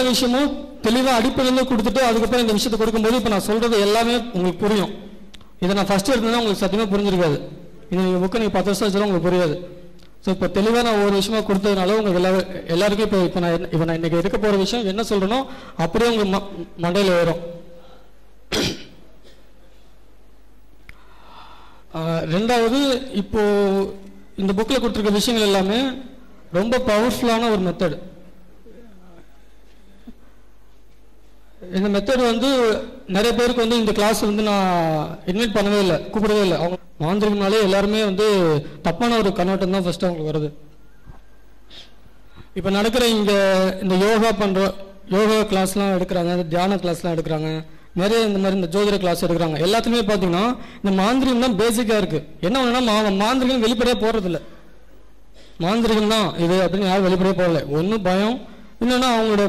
எல்லா விஷயமும் தெளிவாக அடிப்படையில கொடுத்துட்டு அதுக்கப்புறம் இந்த விஷயத்தை கொடுக்கும்போது இப்போ நான் சொல்றது எல்லாமே உங்களுக்கு புரியும். இதை நான் ஃபர்ஸ்ட் எடுத்தேன்னா உங்களுக்கு சத்தியமாக புரிஞ்சிருக்காது. இது நீங்கள் புக்கை நீங்கள் 10 வருஷம் வச்சாலும் உங்களுக்கு புரியாது. ஸோ இப்போ தெளிவாக நான் ஒரு விஷயமா கொடுத்ததுனால உங்களுக்கு எல்லாருக்கும் இப்போ நான் இன்னைக்கு இருக்க போகிற விஷயம் என்ன சொல்கிறேனோ அப்படியே உங்கள் மண்டையில் வரும். ரெண்டாவது, இப்போ இந்த புக்கில் கொடுத்துருக்க விஷயங்கள் எல்லாமே ரொம்ப பவர்ஃபுல்லான ஒரு மெத்தட். இந்த மெத்தட் வந்து நிறைய பேருக்கு வந்து இந்த கிளாஸ் வந்து நான் இன்வைட் பண்ணவே இல்லை, கூப்பிடவே இல்லை. அவங்க மாந்திரிகம்னாலே எல்லாருமே வந்து தப்பான ஒரு கண்ணோட்டம் தான் ஃபர்ஸ்ட் அவங்களுக்கு வருது. இப்போ நடக்கிற இந்த யோகா கிளாஸ்லாம் எடுக்கிறாங்க, தியான கிளாஸ்லாம் எடுக்கிறாங்க, நிறைய இந்த மாதிரி இந்த ஜோதிட கிளாஸ் எடுக்கிறாங்க. எல்லாத்துலேயுமே பார்த்தீங்கன்னா இந்த மாந்திரிகம் தான் பேசிக்காக இருக்குது. என்ன ஒன்றுனா மாந்திரிகம் வெளிப்படையாக போடுறதில்ல. மாந்திரிகம் தான் இது அப்படின்னு யாரும் வெளிப்படையாக போடல. ஒன்று பயம், இன்னொன்னா அவங்களோட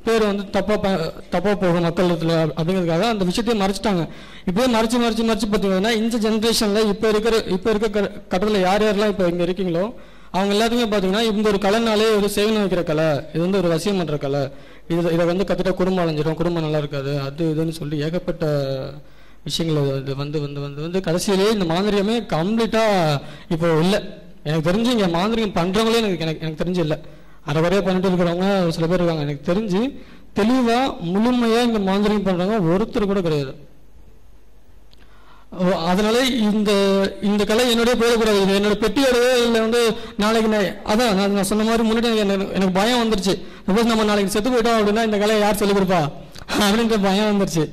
பேர் வந்து தப்பாக போகும் மக்கள் அப்படிங்கிறதுக்காக அந்த விஷயத்தையும் மறைச்சிட்டாங்க. இப்போயே மறைச்சு பார்த்தீங்கன்னா இந்த ஜென்ரேஷனில் இப்போ இருக்க கட்டத்தில் யாரெல்லாம் இப்போ இங்கே இருக்கீங்களோ அவங்க எல்லாத்துக்குமே பார்த்தீங்கன்னா இந்த ஒரு கலைனாலே ஒரு சேவனை வைக்கிற கலை, இது வந்து ஒரு வசியம் பண்ணுற கலை, இதை வந்து கற்றுட்டா குடும்பம் அலைஞ்சிடும், குடும்பம் நல்லா இருக்காது, அது இதுன்னு சொல்லி ஏகப்பட்ட விஷயங்கள் இது வந்து வந்து வந்து வந்து கடைசியிலேயே இந்த மாந்திரியமே கம்ப்ளீட்டாக இப்போ இல்லை. எனக்கு தெரிஞ்சு இங்கே மாந்திரிகம் பண்ணுறவங்களே எனக்கு தெரிஞ்சு இல்லை. அரைவரையாக பண்ணிட்டு இருக்கிறவங்க சில பேர் இருக்காங்க. எனக்கு தெரிஞ்சு தெளிவாக முழுமையாக இங்கே மாந்திரிகம் பண்ணுறவங்க ஒருத்தர் கூட கிடையாது. அதனால இந்த கலை என்னுடைய போயிடக்கூடாது. இது என்னோட பெட்டியோடவே இல்லை வந்து நாளைக்கு நான் சொன்ன மாதிரி முன்னாடி எனக்கு பயம் வந்துருச்சு. சப்போஸ் நம்ம நாளைக்கு செத்து போயிட்டோம் அப்படின்னா இந்த கலையை யார் சொல்லிக் கொடுப்பா அப்படின்ற பயம் வந்துருச்சு.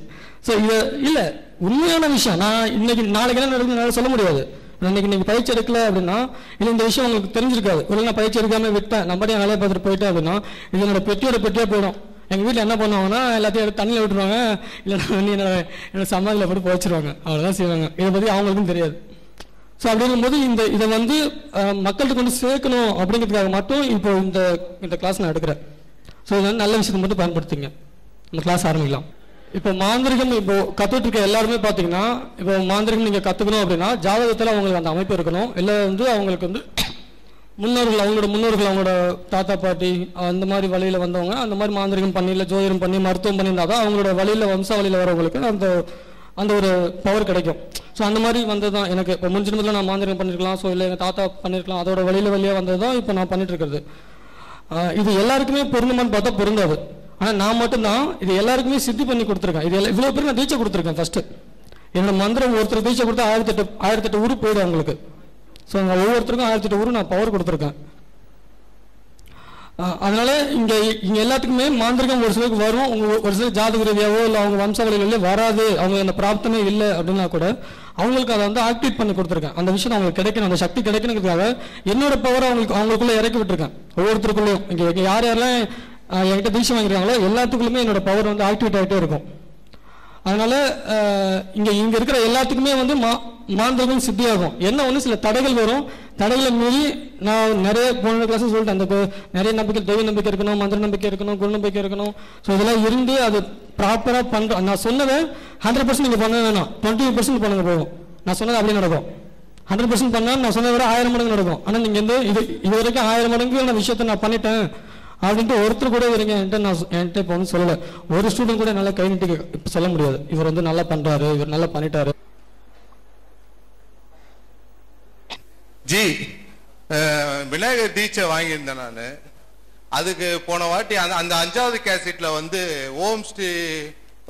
ஸோ இது இல்லை உண்மையான விஷயம். நான் நாளைக்கு என்ன நடக்குதுன்னு சொல்ல முடியாது. இன்னைக்கு பயிற்சி எடுக்கல அப்படின்னா இல்லை இந்த விஷயம் உங்களுக்கு தெரிஞ்சிருக்காது. ஒரு நான் பயிற்சி எடுக்காம விட்டேன், நம்மளே வேலையை பார்த்துட்டு போயிட்டேன் அப்படின்னா இது என்னோட பெட்டியாக போயிடும். எங்கள் வீட்டில் என்ன பண்ணுவாங்கன்னா எல்லாத்தையும் எடுத்து தண்ணியில் விட்டுருவாங்க, இல்லைன்னா என்னோட சமாதியில் போட்டு போச்சிருவாங்க. அவ்வளோதான் செய்வாங்க. இதை பற்றி அவங்களுக்கும் தெரியாது. ஸோ அப்படிங்கும்போது இதை வந்து மக்கள்கிட்ட கொண்டு சேர்க்கணும் அப்படிங்கிறதுக்காக மட்டும் இப்போ இந்த கிளாஸ் நான் எடுக்கிறேன். ஸோ இது வந்து நல்ல விஷயத்தை மட்டும் பயன்படுத்திங்க. இந்த கிளாஸ் ஆரம்பிக்கலாம். இப்போ மாந்திரிகம் இப்போ கற்றுட்டு இருக்க எல்லாருமே பார்த்தீங்கன்னா இப்போ மாந்திரிகம் நீங்கள் கற்றுக்கணும் அப்படின்னா ஜாதகத்தில் அவங்களுக்கு அந்த அமைப்பு இருக்கணும். இல்லை வந்து அவங்களுக்கு வந்து அவங்களோட முன்னோர்கள் அவங்களோட தாத்தா பாட்டி அந்த மாதிரி வழியில் வந்தவங்க அந்த மாதிரி மாந்திரிகம் பண்ணி இல்லை ஜோதிடம் பண்ணி மருத்துவம் பண்ணியிருந்தால் தான் அவங்களோட வழியில் வம்சாவளியில் வரவங்களுக்கு அந்த ஒரு பவர் கிடைக்கும். ஸோ அந்த மாதிரி வந்தது தான் எனக்கு இப்போ முன்ஜென்மத்தில் நான் மாந்திரிகம் பண்ணியிருக்கலாம். ஸோ இல்லை எங்கள் தாத்தா பண்ணியிருக்கலாம். அதோட வழியாக வந்தது தான் இப்போ நான் பண்ணிட்டு இருக்கிறது. இது எல்லாருக்குமே பொருந்துமான்னு பார்த்தா பொருந்தாது. ஆனால் நான் மட்டும்தான் இது எல்லாருக்குமே சித்தி பண்ணி கொடுத்துருக்கேன். இது இவ்வளோ பேருக்கு நான் தீட்சை கொடுத்துருக்கேன். ஃபர்ஸ்ட் என்னோட மந்திரம் ஒருத்தர் தீட்சை கொடுத்தா 1008 ஊர் போயிடும் அவங்களுக்கு. ஸோ அங்கே ஒவ்வொருத்தருக்கும் 1008 ஊர் நான் பவர் கொடுத்துருக்கேன். அதனால இங்கே எல்லாத்துக்குமே மாந்திரிகம் ஒரு சிலருக்கு வரும், ஒரு சிலர் ஜாதக ரீதியாவோ இல்லை அவங்க வம்சாவளியிலே வராது, அவங்க அந்த பிராப்தமே இல்லை அப்படின்னா கூட அவங்களுக்கு அதை வந்து ஆக்டிவேட் பண்ணி கொடுத்துருக்கேன். அந்த விஷயம் அவங்களுக்கு கிடைக்கணும், அந்த சக்தி கிடைக்கணுங்கிறதுக்காக என்னோட பவரை அவங்களுக்குள்ள இறக்கி விட்டுருக்கேன். ஒவ்வொருத்தருக்குள்ளேயும் இங்கே யாரெல்லாம் என்கிட்ட தீட்சை வாங்கிருக்காங்களோ எல்லாத்துக்குள்ளுமே என்னோட பவர் வந்து ஆக்டிவேட் ஆகிட்டே இருக்கும். அதனால இங்க இருக்கிற எல்லாத்துக்குமே வந்து மாந்திரிகம் சித்தியாகும். என்ன ஒன்று சில தடைகள் வரும். தடைகளை மீறி நான் நிறைய போன கிளாஸ் சொல்லிட்டேன். அந்த நிறைய நம்பிக்கை, தெய்வ நம்பிக்கை இருக்கணும், மந்திர நம்பிக்கை இருக்கணும், குரு நம்பிக்கை இருக்கணும். ஸோ இதெல்லாம் இருந்து அது ப்ராப்பராக பண்ணுறோம். நான் சொன்னதை 100% நீங்கள் பண்ண வேணாம், 20% பண்ணுங்க போகும். நான் சொன்னது அப்படி நடக்கும். 100% பண்ணால் நான் சொன்னதை விட 1000 மடங்கு நடக்கும். ஆனால் நீங்கள் இது வரைக்கும் 1000 மடங்கு நான் விஷயத்த நான் பண்ணிட்டேன் அப்படின்ட்டு ஒருத்தர் கூட வரீங்க என்கிட்ட இப்போ வந்து சொல்லலை. ஒரு ஸ்டூடெண்ட் கூட நல்லா கை நீட்டி சொல்ல முடியாது இவர் வந்து நல்லா பண்றாரு, இவர் நல்லா பண்ணிட்டாரு. ஜி விநாயகர் தீட்சை வாங்கியிருந்தேன் நான். அதுக்கு போன வாட்டி அந்த 5வது கேசட்ல வந்து ஓம் ஸ்ரீ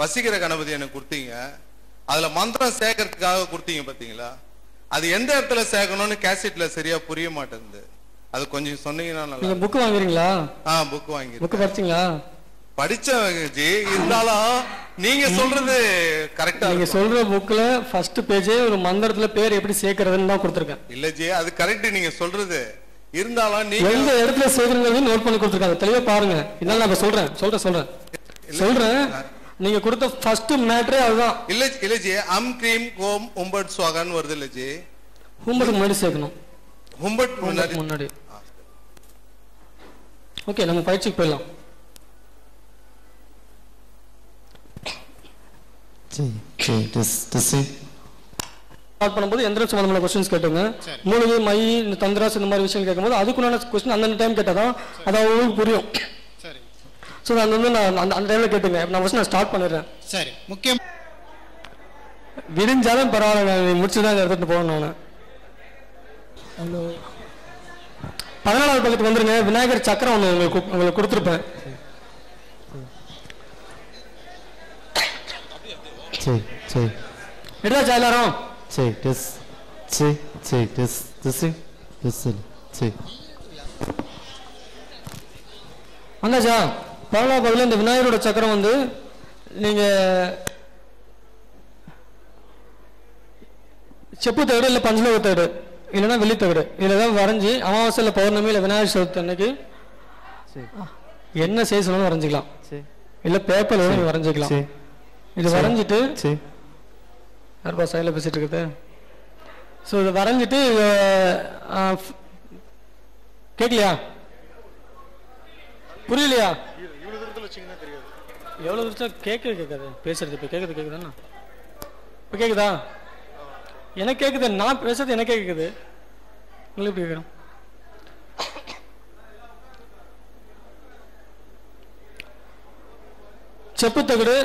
வசீகர கணபதி எனக்கு கொடுத்தீங்க. அதுல மந்திரம் சேர்க்கறதுக்காக கொடுத்தீங்க பாத்தீங்களா? அது எந்த இடத்துல சேர்க்கணும்னு கேசட்ல சரியா புரிய மாட்டேங்குது. அது கொஞ்சம் சொன்னீங்கன்னா நல்லா. நீங்க புக் வாங்குறீங்களா? புக் வாங்கி. புக் படிச்சீங்களா? படிச்சேன் ஜி. இருந்தாலும் நீங்க சொல்றது கரெக்டா. நீங்க சொல்ற புக்ல ஃபர்ஸ்ட் பேஜே ஒரு மந்திரத்துல பேர் எப்படி சேர்க்கறதுன்னு தான் கொடுத்திருக்கேன். இல்ல ஜி, அது கரெக்ட் நீங்க சொல்றது. இருந்தாலும் நீங்க எந்த இடத்துல சேர்க்கறதுன்னு நோட் பண்ணி கொடுத்திருக்காங்க. தெளிவா பாருங்க. இதனால நான் சொல்றேன். நீங்க கொடுத்த ஃபர்ஸ்ட் மேட்டரே அதுதான். இல்ல ஜி, அம் கிரீம் கோம் உம்பட் ஸ்வாகன் வருது இல்ல ஜி. ஹும்பட் முன்னாடி சேர்க்கணும். ஹும்பட் முன்னாடி. ஓகே, நம்ம பயிற்சிக்கு போயிடலாம். ஸ்டார்ட் பண்ணும்போது எந்திர சம்பந்தமான கொஸ்டின்ஸ் கேட்டுங்க. மூலிகை, மை, தந்திராஸ் இந்த மாதிரி விஷயங்கள் கேட்கும்போது அதுக்குண்டான கொஸ்டின் அந்தந்த டைம் கேட்டாதான் அது அவங்களுக்கு புரியும். ஸோ அது வந்து நான் அந்த டைமில் கேட்டுங்க. நான் ஃபஸ்ட் நான் ஸ்டார்ட் பண்ணிடுறேன். சரி, முக்கியம் விடிஞ்சாலும் பரவாயில்ல, நான் முடிச்சு தான் எடுத்துகிட்டு போகணும். நான் ஹலோ 14வது பக்கத்துக்கு வந்துருங்க. விநாயகர் சக்கரம் ஒன்று உங்களுக்கு கொடுத்துருப்பேன். சரி சரி எடுத்தாச்சா எல்லாரும்? சரி டெஸ் சரி சரி டெஸ் டெஸ் டெஸ் சரி வந்தாச்சா? 14வது பக்கத்தில் இந்த விநாயகரோட சக்கரம் வந்து நீங்கள் செப்பு தகடு இல்லை பஞ்சலோக தகடு இல்லைன்னா வெள்ளித்தகடு இதில் தான் வரைஞ்சி அமாவாசையில் பௌர்ணமி இல்லை விநாயகர் சதுர்த்தி அன்னைக்கு என்ன செய்ய சொன்னாலும் வரைஞ்சிக்கலாம். இல்லை பேப்பரில் நீங்கள் வரைஞ்சிக்கலாம். இது வரைஞ்சிட்டு யாருப்பா சைடில் பேசிட்டு இருக்குது? ஸோ இதை வரைஞ்சிட்டு கேட்கலையா? புரியலையா? எவ்வளோ தூரத்தில் கேட்காது பேசுறது. இப்போ கேட்குதாண்ணா? இப்போ கேட்குதா? எனக்கு கேட்குது. நான் பேசுறது எனக்கு கேட்குது. உங்களுக்கு எப்படி கேட்குறோம்? செப்பு தகடு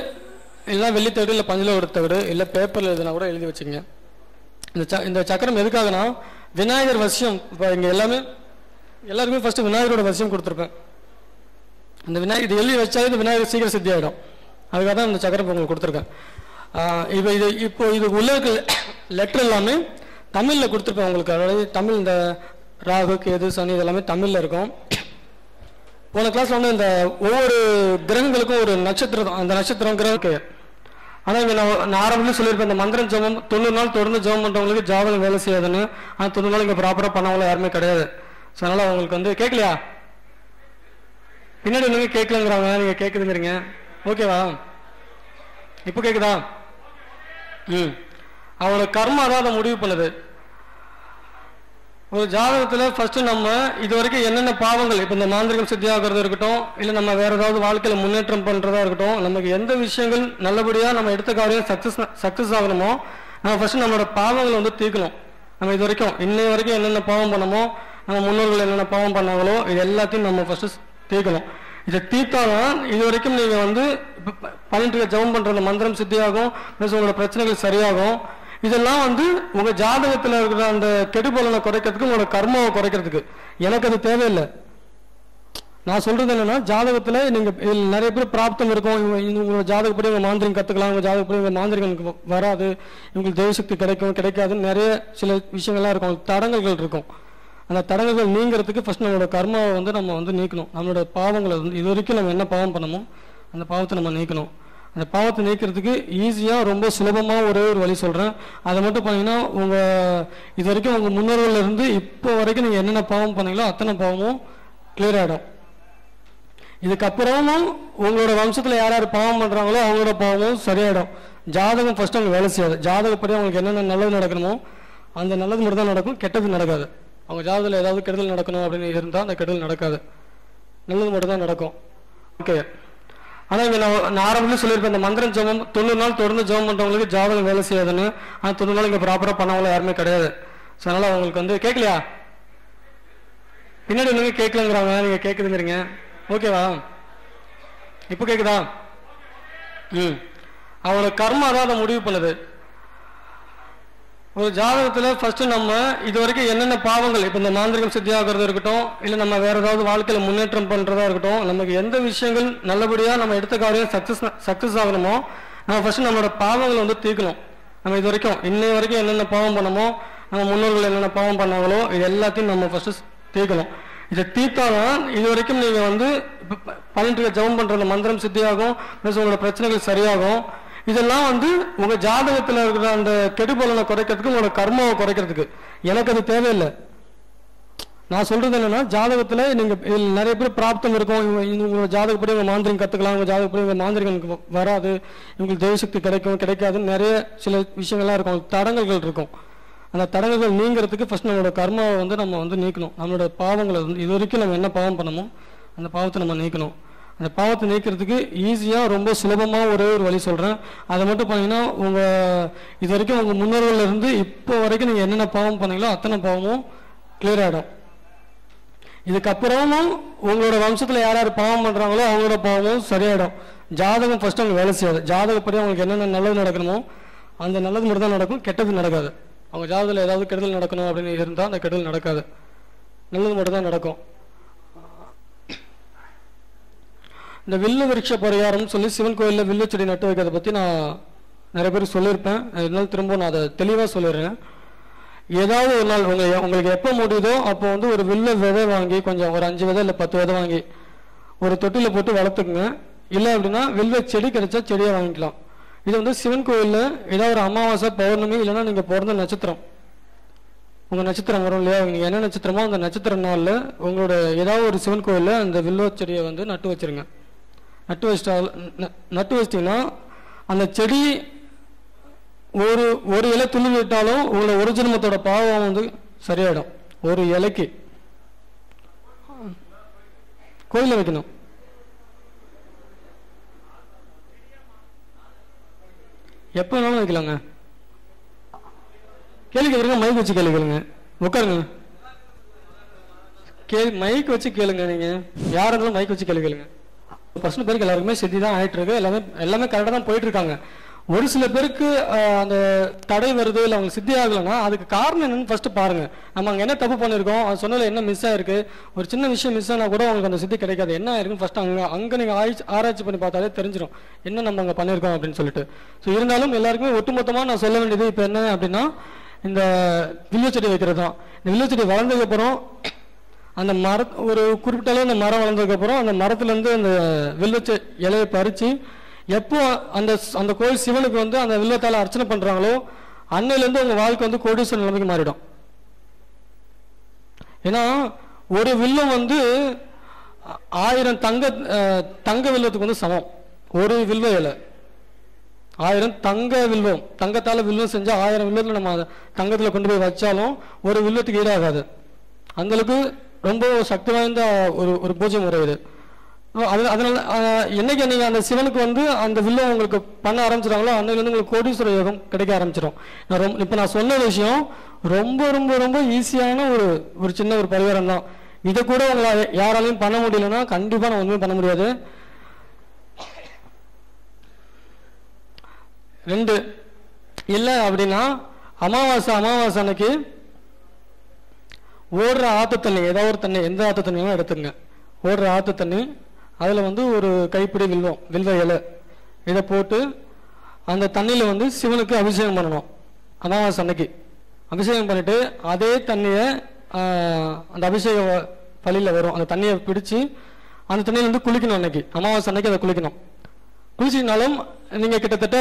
இல்லை வெள்ளித்தகடு இல்லை பஞ்சலோக தகடு இல்லை பேப்பரில் எழுதுனா கூட எழுதி வச்சுக்கோங்க. இந்த சக்கரம் எதுக்காகனா விநாயகர் வசியம். இப்போ இங்கே எல்லாருக்குமே ஃபஸ்ட்டு விநாயகரோட வசியம் கொடுத்துருப்பேன். அந்த விநாயகர் இது எழுதி வச்சாலே இந்த விநாயகர் சீக்கிரம் சித்தி ஆகிடும். அதுக்காக தான் இந்த சக்கரம் உங்களுக்கு கொடுத்துருக்கேன். இப்போ இது உள்ள இருக்க லெட்டர் எல்லாமே தமிழில் கொடுத்துருப்பேன் உங்களுக்கு. அதாவது தமிழ் இந்த ராகு கேது சனி இதெல்லாமே தமிழில் இருக்கும். போன கிளாஸில் வந்து இந்த ஒவ்வொரு கிரகங்களுக்கும் ஒரு நட்சத்திரம், அந்த நட்சத்திரம் கிரகம். ஆனால் இங்கே நான் ஆரம்பத்தில் சொல்லியிருப்பேன், இந்த மந்திரம் ஜபம் 90 நாள் தொடர்ந்து ஜபம் பண்ணுறவங்களுக்கு ஜாதகம் வேலை செய்யாதுன்னு. ஆனால் 90 நாள் இங்கே ப்ராப்பராக பண்ணவங்களும் யாருமே கிடையாது. ஸோ அதனால் அவங்களுக்கு வந்து கேட்கலையா? பின்னாடி இன்னும் கேட்கலங்கிறாங்க, நீங்கள் கேட்குதுங்கிறீங்க. ஓகேவா? இப்போ கேட்குதா? அவங்களோட கர்மா தான் அதை முடிவு பண்ணுது. ஒரு ஜாதகத்தில் ஃபஸ்ட்டு நம்ம இது வரைக்கும் என்னென்ன பாவங்கள், இப்போ இந்த மாந்திரிகம் சித்தியாகிறது இருக்கட்டும், இல்லை நம்ம வேறு ஏதாவது வாழ்க்கையில் முன்னேற்றம் பண்ணுறதா இருக்கட்டும், நமக்கு எந்த விஷயங்கள் நல்லபடியாக நம்ம எடுத்த காரியம் சக்ஸஸ் ஆகணுமோ நம்ம ஃபஸ்ட்டு நம்மளோட பாவங்களை வந்து தீர்க்கணும். நம்ம இது வரைக்கும் இன்னைய வரைக்கும் என்னென்ன பாவம் பண்ணமோ, நம்ம முன்னோர்கள் என்னென்ன பாவம் பண்ணாங்களோ இது எல்லாத்தையும் நம்ம ஃபஸ்ட்டு தீர்க்கணும். இதை தீர்த்தாதான் இது வரைக்கும் நீங்கள் வந்து பண்ணிட்டு ஜபம் பண்ணுற அந்த மந்திரம் சித்தியாகும், ப்ளஸ் உங்களோட பிரச்சனைகள் சரியாகும். இதெல்லாம் வந்து உங்கள் ஜாதகத்தில் இருக்கிற அந்த கெடுபலனை குறைக்கிறதுக்கு, உங்களோட கர்மாவை குறைக்கிறதுக்கு. எனக்கு அது தேவையில்லை. நான் சொல்கிறது என்னென்னா, ஜாதகத்தில் நீங்கள் நிறைய பேர் பிராப்தம் இருக்கும். உங்களோட ஜாதகப்படி உங்கள் மாந்திரிகம் கற்றுக்கலாம், உங்கள் ஜாதகப்படி உங்கள் மாந்திரிகம் வராது, உங்களுக்கு தெய்வசக்தி கிடைக்கும் கிடைக்காதுன்னு நிறைய சில விஷயங்கள்லாம் இருக்கும், தடங்கல்கள் இருக்கும். அந்த தடங்கல்கள் நீங்கிறதுக்கு ஃபஸ்ட் நம்மளோட கர்மாவை வந்து நம்ம வந்து நீக்கணும். நம்மளோட பாவங்களை வந்து இது வரைக்கும் நம்ம என்ன பாவம் பண்ணமோ அந்த பாவத்தை நம்ம நீக்கணும். அந்த பாவத்தை நீக்கிறதுக்கு ஈஸியாக ரொம்ப சுலபமாக ஒரே ஒரு வழி சொல்கிறேன். அதை மட்டும் பண்ணிங்கன்னா உங்கள் இது வரைக்கும் உங்கள் முன்னோர்கள்லேருந்து இப்போ வரைக்கும் நீங்கள் என்னென்ன பாவம் பண்ணீங்களோ அத்தனை பாவமும் கிளியர் ஆகிடும். இதுக்கப்புறமும் உங்களோட வம்சத்தில் யார் யார் பாவம் பண்ணுறாங்களோ அவங்களோட பாவமும் சரியாயிடும். ஜாதகம் ஃபஸ்ட்டு அவங்க வேலை செய்யாது. ஜாதகப்படி அவங்களுக்கு என்னென்ன நல்லது நடக்கணுமோ அந்த நல்லது மட்டும் தான் நடக்கும், கெட்டது நடக்காது. அவங்க ஜாதகத்தில் ஏதாவது கெடுதல் நடக்கணும் அப்படின்னு இருந்தால் அந்த கெடுதல் நடக்காது, நல்லது மட்டும் தான் நடக்கும். ஓகே. ஆனால் இங்கே நான் ஆரம்பத்தில் சொல்லியிருப்பேன், இந்த மந்திரம் ஜபம் 90 நாள் தொடர்ந்து ஜபம் பண்ணுறவங்களுக்கு ஜாதகம் வேலை செய்யாதுன்னு. ஆனால் 90 நாள் இங்கே ப்ராப்பராக பண்ணவங்களும் யாருமே கிடையாது. ஸோ அதனால் அவங்களுக்கு வந்து கேட்கலையா? பின்னாடி இன்னும் கேட்கலங்கிறாங்க, நீங்கள் கேட்குதுங்கிறீங்க. ஓகேவா? இப்போ கேட்குதா? அவங்களோட கர்மா தான் அதை முடிவு பண்ணுது. ஒரு ஜாதகத்தில் ஃபஸ்ட்டு நம்ம இது வரைக்கும் என்னென்ன பாவங்கள், இப்போ இந்த மாந்திரிகம் சித்தியாகிறது இருக்கட்டும், இல்லை நம்ம வேறு ஏதாவது வாழ்க்கையில் முன்னேற்றம் பண்ணுறதா இருக்கட்டும், நமக்கு எந்த விஷயங்கள் நல்லபடியாக நம்ம எடுத்த காரியம் சக்ஸஸ் ஆகணுமோ நம்ம ஃபஸ்ட்டு நம்மளோட பாவங்களை வந்து தீர்க்கணும். நம்ம இது வரைக்கும் இன்னைய வரைக்கும் என்னென்ன பாவம் பண்ணமோ, நம்ம முன்னோர்கள் என்னென்ன பாவம் பண்ணாங்களோ இது எல்லாத்தையும் நம்ம ஃபஸ்ட்டு தீர்க்கணும். இதை தீர்த்தாதான் இது வரைக்கும் நீங்கள் வந்து பண்ணிட்டு ஜபம் பண்ணுற அந்த மந்திரம் சித்தியாகும், ப்ளஸ் உங்களோட பிரச்சனைகள் சரியாகும். இதெல்லாம் வந்து உங்கள் ஜாதகத்தில் இருக்கிற அந்த கெடுபலனை குறைக்கிறதுக்கு, உங்களோட கர்மாவை குறைக்கிறதுக்கு. எனக்கு அது தேவையில்லை. நான் சொல்கிறது என்னென்னா, ஜாதகத்தில் நீங்கள் நிறைய பேர் பிராப்தம் இருக்கும். உங்களோட ஜாதகப்படி உங்கள் மாந்திரிகம் கற்றுக்கலாம், உங்கள் ஜாதகப்படி உங்கள் மாந்திரிகம் வராது, உங்களுக்கு தெய்வசக்தி கிடைக்கும் கிடைக்காதுன்னு நிறைய சில விஷயங்கள்லாம் இருக்கும், தடங்கல்கள் இருக்கும். அந்த தடங்கல்கள் நீங்கிறதுக்கு ஃபஸ்ட் நம்மளோட கர்மாவை வந்து நம்ம வந்து நீக்கணும். நம்மளோட பாவங்களை வந்து இது வரைக்கும் நம்ம என்ன பாவம் பண்ணமோ அந்த பாவத்தை நம்ம நீக்கணும். அந்த பாவத்தை நீக்கிறதுக்கு ஈஸியாக ரொம்ப சுலபமாக ஒரே ஒரு வழி சொல்கிறேன். அதை மட்டும் பண்ணிங்கன்னா உங்கள் இது வரைக்கும் உங்கள் முன்னோர்கள்லேருந்து இப்போ வரைக்கும் நீங்கள் என்னென்ன பாவம் பண்ணீங்களோ அத்தனை பாவமும் கிளியர் ஆகிடும். இதுக்கப்புறமும் உங்களோட வம்சத்தில் யார் யார் பாவம் பண்ணுறாங்களோ அவங்களோட பாவமும் சரியாயிடும். ஜாதகம் ஃபர்ஸ்ட் அவங்க வேலை செய்யாது. ஜாதகப்படி அவங்களுக்கு என்னென்ன நல்லது நடக்கணுமோ அந்த நல்லது மட்டும் தான் நடக்கும், கெட்டது நடக்காது. அவங்க ஜாதகத்தில் ஏதாவது கெடுதல் நடக்கணும் அப்படின்னு இருந்தால் அந்த கெடுதல் நடக்காது, நல்லது மட்டும் தான் நடக்கும். இந்த வில்லு விருட்ச பரிகாரம்னு சொல்லி சிவன் கோயிலில் வில்லு செடி நட்டு வைக்கிறத பற்றி நான் நிறைய பேர் சொல்லியிருப்பேன். இருந்தாலும் திரும்ப நான் அதை தெளிவாக சொல்லிடுறேன். ஏதாவது ஒரு நாள் உங்களுக்கு எப்போ முடியுதோ அப்போ வந்து ஒரு வில்ல விதை வாங்கி கொஞ்சம் ஒரு 5 விதை இல்லை 10 விதை வாங்கி ஒரு தொட்டியில் போட்டு வளர்த்துக்குங்க. இல்லை அப்படின்னா வில்வ செடி கிடைச்சா செடியை வாங்கிக்கலாம். இது வந்து சிவன் கோயிலில் ஏதாவது ஒரு அமாவாசை பௌர்ணமி இல்லைன்னா நீங்கள் பிறந்த நட்சத்திரம், உங்கள் நட்சத்திரம் வரும் இல்லையா, நீங்கள் என்ன நட்சத்திரமோ அந்த நட்சத்திர நாளில் உங்களோட ஏதாவது ஒரு சிவன் கோயிலில் அந்த வில்வ செடியை வந்து நட்டு வச்சுருங்க. நட்டு வச்சிட்டிங்கன்னா அந்த செடி ஒரு இலை துள்ளி விட்டாலும் உங்களோட ஒரு ஜென்மத்தோட பாவம் வந்து சரியாயிடும். ஒரு இலைக்கு கோயிலில் வைக்கணும். எப்போ வேணாலும் வைக்கலாங்க. கேள்வி கேட்குறீங்க, மைக் வச்சு கேள்வி கேளுங்க. உட்காருங்க, மைக் வச்சு கேளுங்க. நீங்கள் யாராக இருந்தாலும் மைக் வச்சு கேள்வி கேளுங்க. பர்சன்ட் பேருக்கு எல்லாருக்குமே சித்தி தான் ஆகிட்டு இருக்கு. எல்லாமே கரெக்டாக தான் போயிட்டு இருக்காங்க. ஒரு சில பேருக்கு அந்த தடை வருது, இல்லை அவங்களுக்கு சித்தி ஆகலைன்னா அதுக்கு காரணம் என்னன்னு ஃபர்ஸ்ட் பாருங்க. நம்ம அங்கே என்ன தப்பு பண்ணியிருக்கோம், அது சொன்னதில் என்ன மிஸ் ஆயிருக்கு, ஒரு சின்ன விஷயம் மிஸ் ஆனால் கூட உங்களுக்கு அந்த சித்தி கிடைக்காது. என்ன ஆயிருக்குன்னு ஃபர்ஸ்ட் அங்கே நீங்கள் ஆராய்ச்சி பண்ணி பார்த்தாலே தெரிஞ்சிடும் என்ன நம்ம அங்கே பண்ணியிருக்கோம் அப்படின்னு சொல்லிட்டு. ஸோ இருந்தாலும் எல்லாருக்குமே ஒட்டுமொத்தமாக நான் சொல்ல வேண்டியது இப்போ என்ன அப்படின்னா, இந்த வில்வ செடி வைக்கிறது தான். இந்த வில்வ செடி வளர்ந்ததுக்கப்புறம் அந்த ஒரு குறிப்பிட்ட அளவு அந்த மரம் வளர்ந்ததுக்கப்புறம் அந்த மரத்துலேருந்து அந்த வில்வ இலையை பறித்து எப்போ அந்த கோயில் சிவனுக்கு வந்து அந்த வில்வத்தால் அர்ச்சனை பண்ணுறாங்களோ அன்னையிலேருந்து உங்கள் வாழ்க்கை வந்து கோடீஸ்வரர் நிலைமைக்கு மாறிடும். ஏன்னா ஒரு வில்வம் வந்து 1000 தங்க வில்வத்துக்கு வந்து சமம். ஒரு வில்வ இலை 1000 தங்க வில்வம், தங்கத்தால் வில்வம் செஞ்சால் 1000 வில்வத்தில் நம்ம தங்கத்தில் கொண்டு போய் வச்சாலும் ஒரு வில்வத்துக்கு ஈடாகாது. அந்தளவுக்கு ரொம்ப சக்தி வாய்ந்த ஒரு பூஜை முறை இது. அதனால என்னைக்கு நீங்கள் அந்த சிவனுக்கு வந்து அந்த வில்லம் உங்களுக்கு பண்ண ஆரம்பிச்சிட்டாங்களோ அன்னையிலேருந்து உங்களுக்கு கோடீஸ்வர யோகம் கிடைக்க ஆரம்பிச்சிடும். இப்போ நான் சொன்ன விஷயம் ரொம்ப ரொம்ப ரொம்ப ஈஸியான ஒரு சின்ன ஒரு பரிகாரம் தான். இதை கூட உங்களை யாராலையும் பண்ண முடியலன்னா கண்டிப்பாக நான் ஒன்றுமே பண்ண முடியாது. 2 இல்லை அப்படின்னா அமாவாசை அன்னைக்கு ஓடுற ஆற்று தண்ணி, ஏதாவது ஒரு தண்ணி, எந்த ஆற்று தண்ணியும் எடுத்துங்க. ஓடுற ஆற்று தண்ணி, அதில் வந்து ஒரு கைப்பிடி வில்வ இலை இதை போட்டு அந்த தண்ணியில் வந்து சிவனுக்கு அபிஷேகம் பண்ணணும். அமாவாசை அன்னைக்கு அபிஷேகம் பண்ணிவிட்டு அதே தண்ணியை அந்த அபிஷேக பலியில் வரும் அந்த தண்ணியை பிடிச்சி அந்த தண்ணியில் வந்து குளிக்கணும். அன்னைக்கு அமாவாசை அன்னைக்கு அதை குளிக்கணும். குளிச்சிங்கனாலும் நீங்கள் கிட்டத்தட்ட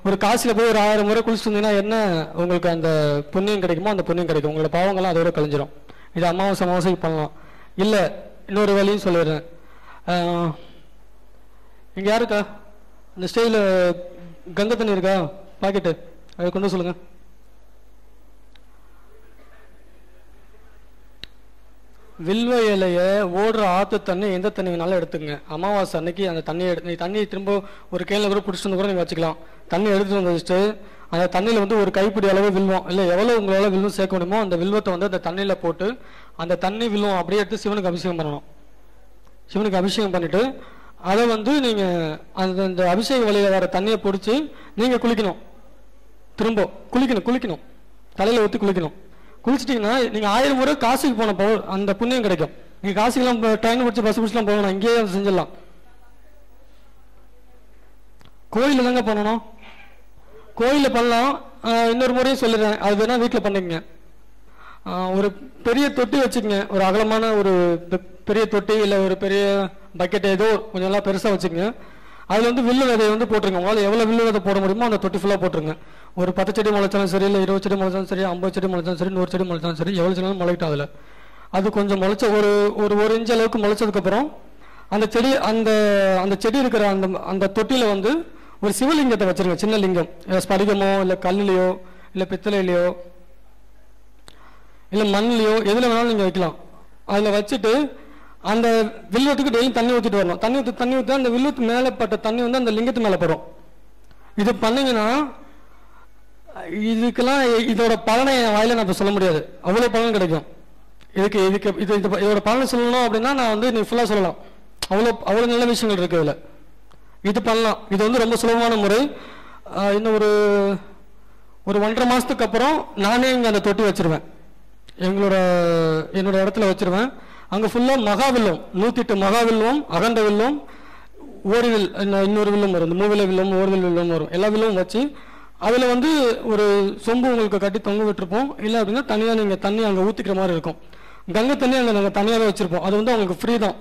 ஒரு காசில் போய் ஒரு 1000 முறை குளிச்சுட்டு இருந்தீங்கன்னா என்ன உங்களுக்கு அந்த புண்ணியம் கிடைக்குமோ அந்த புண்ணியம் கிடைக்கும். உங்களோட பாவங்கள்லாம் அதோட கழிஞ்சிடும். இது அமாவாசைக்கு பண்ணலாம். இல்லை இன்னொரு வழியும் சொல்லிடுறேன். இங்கே யாருக்கா அந்த ஸ்டேஜில் கங்கை தண்ணி இருக்கா பாக்கெட்டு, அதை கொண்டு சொல்லுங்கள். வில்வ இலையை ஓடுற ஆற்று தண்ணி எந்த தண்ணி வேணாலும் எடுத்துங்க. அமாவாசை அன்னைக்கு அந்த தண்ணியை திரும்ப ஒரு கேள்வி கூட பிடிச்சிட்டு வந்து கூட நீங்கள் வச்சுக்கலாம். தண்ணி எடுத்துட்டு வந்து வச்சுட்டு அந்த தண்ணியில் வந்து ஒரு கைப்பிடி அளவு வில்வம், இல்லை எவ்வளோ உங்களால் வில்வம் சேர்க்க முடியுமோ அந்த வில்வத்தை வந்து அந்த தண்ணியில் போட்டு அந்த தண்ணி வில்வம் அப்படியே எடுத்து சிவனுக்கு அபிஷேகம் பண்ணணும். சிவனுக்கு அபிஷேகம் பண்ணிவிட்டு அதை வந்து நீங்கள் அந்த அபிஷேக வழியில் வர தண்ணியை பிடிச்சி நீங்கள் குளிக்கணும். திரும்ப குளிக்கணும், தலையில் ஊற்றி குளிக்கணும். குளிச்சிட்டிங்கன்னா நீங்கள் 1000 முறை காசிக்கு போனப்போ அந்த புண்ணியம் கிடைக்கும். நீங்கள் காசிக்கெல்லாம் ட்ரெயின் பிடிச்சி பஸ் பிடிச்சலாம் போகணும், இங்கேயே செஞ்சிடலாம். கோயிலில் தாங்க பண்ணணும். கோயிலில் பண்ணலாம். இன்னொரு முறையும் சொல்லிடுறேன், அது வேணா வீட்டில் பண்ணிக்கங்க. ஒரு பெரிய தொட்டி வச்சுக்கங்க, ஒரு அகலமான ஒரு பெரிய தொட்டி இல்லை ஒரு பெரிய பக்கெட் ஏதோ கொஞ்சம் எல்லாம் பெருசாக வச்சுக்கங்க. அதில் வந்து வில்லு விதையை வந்து போட்டுருங்க. உங்களால் எவ்வளோ வில்லு விதை போட முடியுமோ அந்த தொட்டி ஃபுல்லாக போட்டுருங்க. ஒரு 10 செடி முளைச்சாலும் சரி, இல்லை 20 செடி முளைச்சாலும் சரி, 50 செடி முளைச்சாலும் சரி, 100 செடி முளைச்சாலும் சரி, எவ்வளோ செடினாலும் முளைக்கிட்டோம். அதில் அது கொஞ்சம் முளைச்ச ஒரு இன்ச் அளவுக்கு முளைச்சதுக்கப்புறம் அந்த செடி இருக்கிற அந்த தொட்டியில் வந்து ஒரு சிவலிங்கத்தை வச்சிருங்க. சின்ன லிங்கம், ஸ்படிகமோ இல்லை கல்லுலையோ இல்லை பித்தளையிலையோ இல்லை மண்ணிலையோ எதில் வேணாலும் நீங்கள் வைக்கலாம். அதில் வச்சுட்டு அந்த வில்வத்துக்கு டெய்லியும் தண்ணி ஊற்றிட்டு வரணும். தண்ணி ஊற்றி அந்த வில்வத்து மேலே பட்ட தண்ணி வந்து அந்த லிங்கத்து மேலே படும். இது பண்ணிங்கன்னா இதுக்கெல்லாம் இதோட பலனை என் வாயில நான் இப்போ சொல்ல முடியாது, அவ்வளோ பலன் கிடைக்கும். இதோட பலனை சொல்லணும் அப்படின்னா நான் வந்து நீ ஃபுல்லாக சொல்லலாம். அவ்வளோ நல்ல விஷயங்கள் இருக்குது இதில். இது பண்ணலாம். இது வந்து ரொம்ப சுலபமான முறை. இன்னும் ஒரு 1.5 மாதத்துக்கு அப்புறம் நானே இங்கே அந்த தொட்டி வச்சுருவேன். என்னோட இடத்துல வச்சுருவேன். அங்கே ஃபுல்லாக மகாவில்லம், 108 மகாவில்லம், அகண்ட வில்லம், ஓரிவில், இன்னொரு வில்லம் வரும், இந்த மூவில வில்லம், ஓரிவில் வில்லம் வரும். எல்லா வில்லமும் வச்சு அதில் வந்து ஒரு சொம்பு உங்களுக்கு கட்டி தொங்க விட்டுருப்போம். இல்லை அப்படின்னா தனியாக நீங்கள் தண்ணி அங்கே ஊற்றிக்கிற மாதிரி இருக்கும். கங்கை தண்ணி அங்கே நாங்கள் தனியாகவே வச்சுருப்போம். அது வந்து அவங்களுக்கு ஃப்ரீ தான்.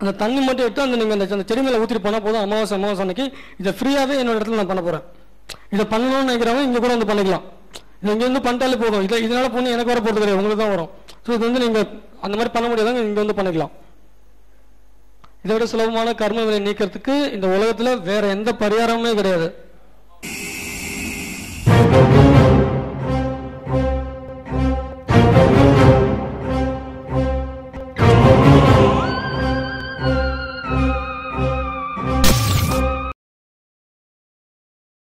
அந்த தண்ணி மட்டும் எடுத்து நீங்கள் அந்த செடி மேலே ஊற்றிட்டு போனால் போதும். அமாவாசை அன்னைக்கு இதை ஃப்ரீயாகவே என்னோட இடத்துல நான் பண்ண போகிறேன். இதை பண்ணணும்னு நினைக்கிறவங்க இங்கே கூட வந்து பண்ணிக்கலாம். இது இங்கேருந்து பண்ணிட்டாலே போதும். இதனால பொண்ணு எனக்கு வர போகிறது கிடையாது, உங்களுக்கு தான் வரும். ஸோ இது வந்து நீங்கள் அந்த மாதிரி பண்ண முடியாதாங்க, இங்கே வந்து பண்ணிக்கலாம். இதை விட சுலபமான கர்ம வினை நீக்கிறதுக்கு இந்த உலகத்தில் வேற எந்த பரிகாரமுமே கிடையாது.